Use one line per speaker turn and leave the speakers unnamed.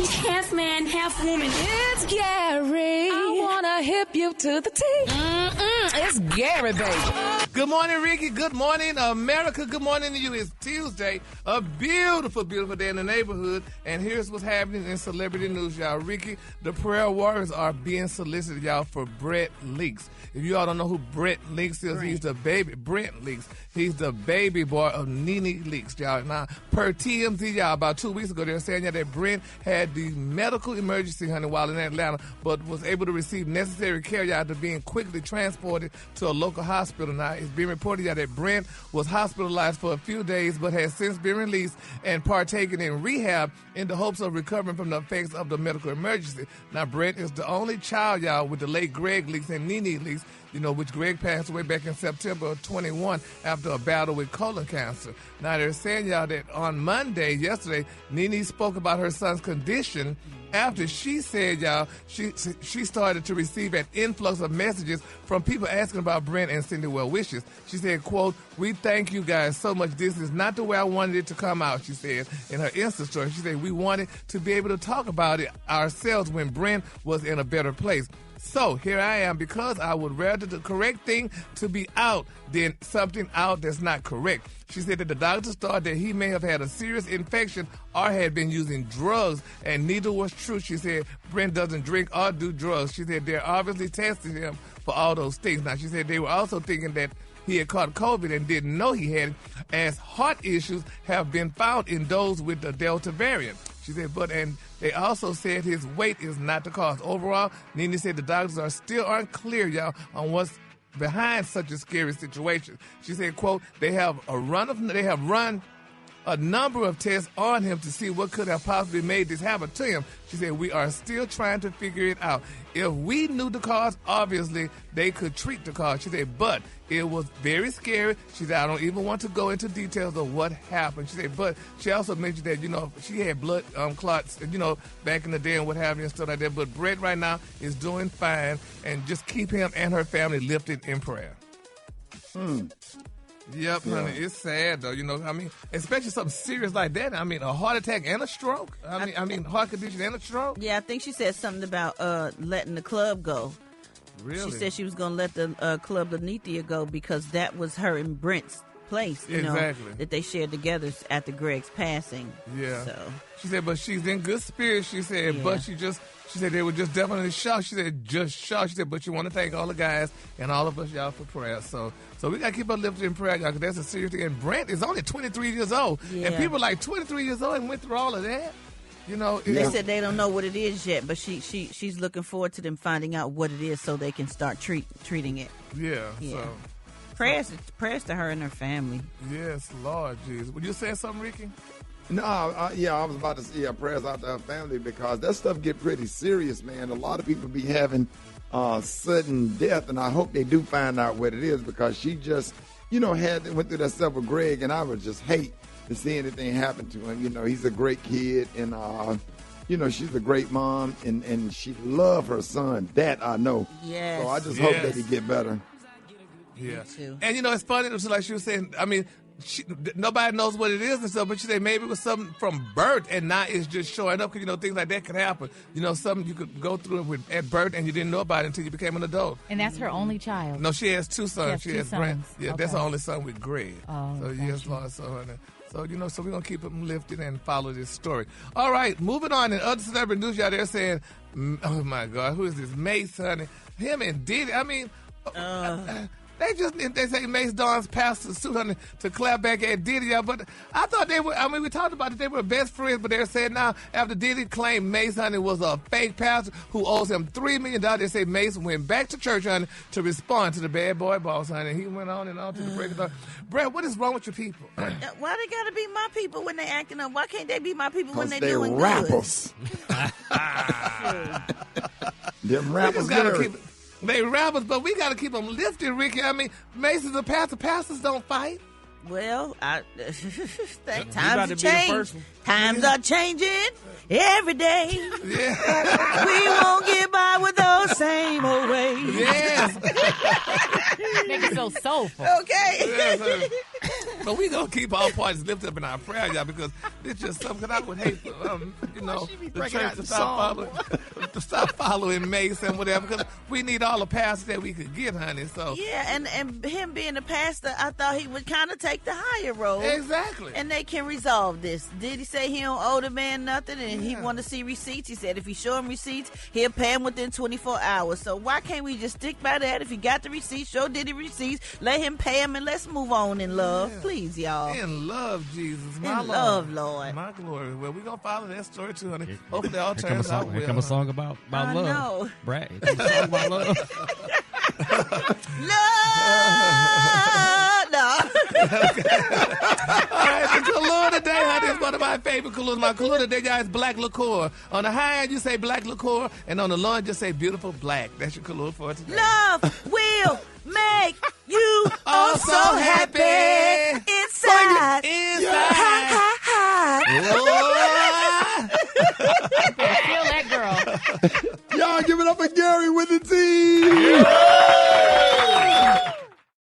half man, half woman.
It's Gary. I wanna hip you to the T. It's Gary, baby.
Good morning, Rickey. Good morning, America. Good morning to you. It's Tuesday, a beautiful, beautiful day in the neighborhood. And here's what's happening in celebrity news, y'all. Rickey, the prayer warriors are being solicited, y'all, for Brentt Leaks. If you all don't know who Brentt Leaks is, he's the baby. Brentt Leaks. He's the baby boy of NeNe Leaks, y'all. Now, per TMZ, y'all, about 2 weeks ago, they were saying that Brentt had the medical emergency, honey, while in Atlanta, but was able to receive necessary care, y'all, to being quickly transported to a local hospital. Now, it's been reported, y'all, that Brentt was hospitalized for a few days, but has since been released and partaken in rehab in the hopes of recovering from the effects of the medical emergency. Now, Brentt is the only child, y'all, with the late Greg Leaks and NeNe Leaks, you know, which Greg passed away back in September of 21 after a battle with colon cancer. Now, they're saying, y'all, that on Monday, yesterday, NeNe spoke about her son's condition after she said, y'all, she started to receive an influx of messages from people asking about Brentt and sending well wishes. She said, quote, "We thank you guys so much. This is not the way I wanted it to come out," she said in her Insta story. She said, "We wanted to be able to talk about it ourselves when Brentt was in a better place. So here I am, because I would rather the correct thing to be out than something out that's not correct." She said that the doctors thought that he may have had a serious infection or had been using drugs, and neither was true. She said Brentt doesn't drink or do drugs. She said they're obviously testing him for all those things. Now, she said they were also thinking that he had caught COVID and didn't know he had it, as heart issues have been found in those with the Delta variant. She said, and they also said his weight is not the cause. Overall, NeNe said the doctors are still unclear, y'all, on what's behind such a scary situation. She said, quote, they have run a number of tests on him to see what could have possibly made this happen to him. She said, we are still trying to figure it out. If we knew the cause, obviously they could treat the cause. She said, but it was very scary. She said, I don't even want to go into details of what happened. She said, but she also mentioned that, you know, she had blood clots, you know, back in the day and what have you and stuff like that. But Brentt right now is doing fine, and just keep him and her family lifted in prayer. Yep, honey, it's sad though. You know, I mean, especially something serious like that. I mean, a heart attack and a stroke. I mean, heart condition and a stroke.
Yeah, I think she said something about letting the club go.
Really?
She said she was going to let the Club Lanithia go because that was her and Brent's place. You know, that they shared together after Greg's passing.
Yeah.
So
she said, but she's in good spirits. She said, but she said they were just definitely shocked. She said, just shocked. She said, but you want to thank all the guys and all of us, y'all, for prayer. So we got to keep her lifted in prayer, y'all, because that's a serious thing. And Brentt is only 23 years old. Yeah. And people like 23 years old and went through all of that. You know,
they said they don't know what it is yet, but she's looking forward to them finding out what it is so they can start treating it.
Yeah.
So prayers to her and her family.
Yes, Lord Jesus. Would you say something, Rickey?
No, I was about to say prayers out to her family, because that stuff get pretty serious, man. A lot of people be having sudden death, and I hope they do find out what it is, because she just, you know, went through that stuff with Greg, and I would just hate to see anything happen to him. You know, he's a great kid, and you know, she's a great mom, and she loved her son. That I know.
Yes.
So I just hope that he get better.
Yeah. And you know, it's funny. It was like she was saying. I mean, nobody knows what it is and stuff, but she said maybe it was something from birth, and now it's just showing up, because, you know, things like that could happen. You know, something you could go through at birth and you didn't know about it until you became an adult.
And that's her only child?
No, she has two sons. She has Brentt. Yeah,
okay.
That's her only son with Greg.
Oh,
so yes, Lord. So, you know, so we're going to keep them lifted and follow this story. All right, moving on. In other celebrity news, y'all, they're saying, oh, my God, who is this? Mace, honey. Him and Diddy. I mean, They say Mace Dawn's passed the suit, honey, to clap back at Diddy, y'all. But I thought they were, I mean, we talked about it, they were best friends, but they're saying now, after Diddy claimed Mace, honey, was a fake pastor who owes him $3 million, they say Mace went back to church, honey, to respond to the bad boy boss, honey. He went on and on to the break of dawn. Brett, what is wrong with your people?
Why they got to be my people when they acting up? Why can't they be my people when they
they're
doing
rappers. Them rappers
They rappers, but we got to keep them lifted, Rickey. I mean, Mace is a pastor. Pastors don't fight.
Well, times are changing. Times are changing every day. Yeah. We won't get by with those same old ways.
Yes.
Make it so soulful.
Okay.
Yes, But we gonna keep all parties lifted up in our prayer, y'all, because it's just something I would hate, the church to stop following Mace and whatever, because we need all the pastors that we could get, honey. So
yeah, and him being a pastor, I thought he would kind of take the higher road.
Exactly.
And they can resolve this. Did he say he don't owe the man nothing and he want to see receipts? He said if he show him receipts, he'll pay him within 24 hours. So why can't we just stick by that? If he got the receipts, show Diddy receipts, let him pay him, and let's move on in love. Yeah. Please, y'all.
In love, Jesus.
My in love, Lord.
My glory. Well, we're going to follow that story, too, honey. Hopefully all turns out well.
Here come a song about love.
No.
Brett, here comes a song about love.
Love! No.
All right, the Kahlua today, honey, is one of my favorite Kahluas. My Kahlua today, guys, black liqueur. On the high end, you say black liqueur, and on the low end, just say beautiful black. That's your Kahlua for today.
Love will make you oh so happy inside.
Feel that girl.
Y'all give it up for Gary with the team.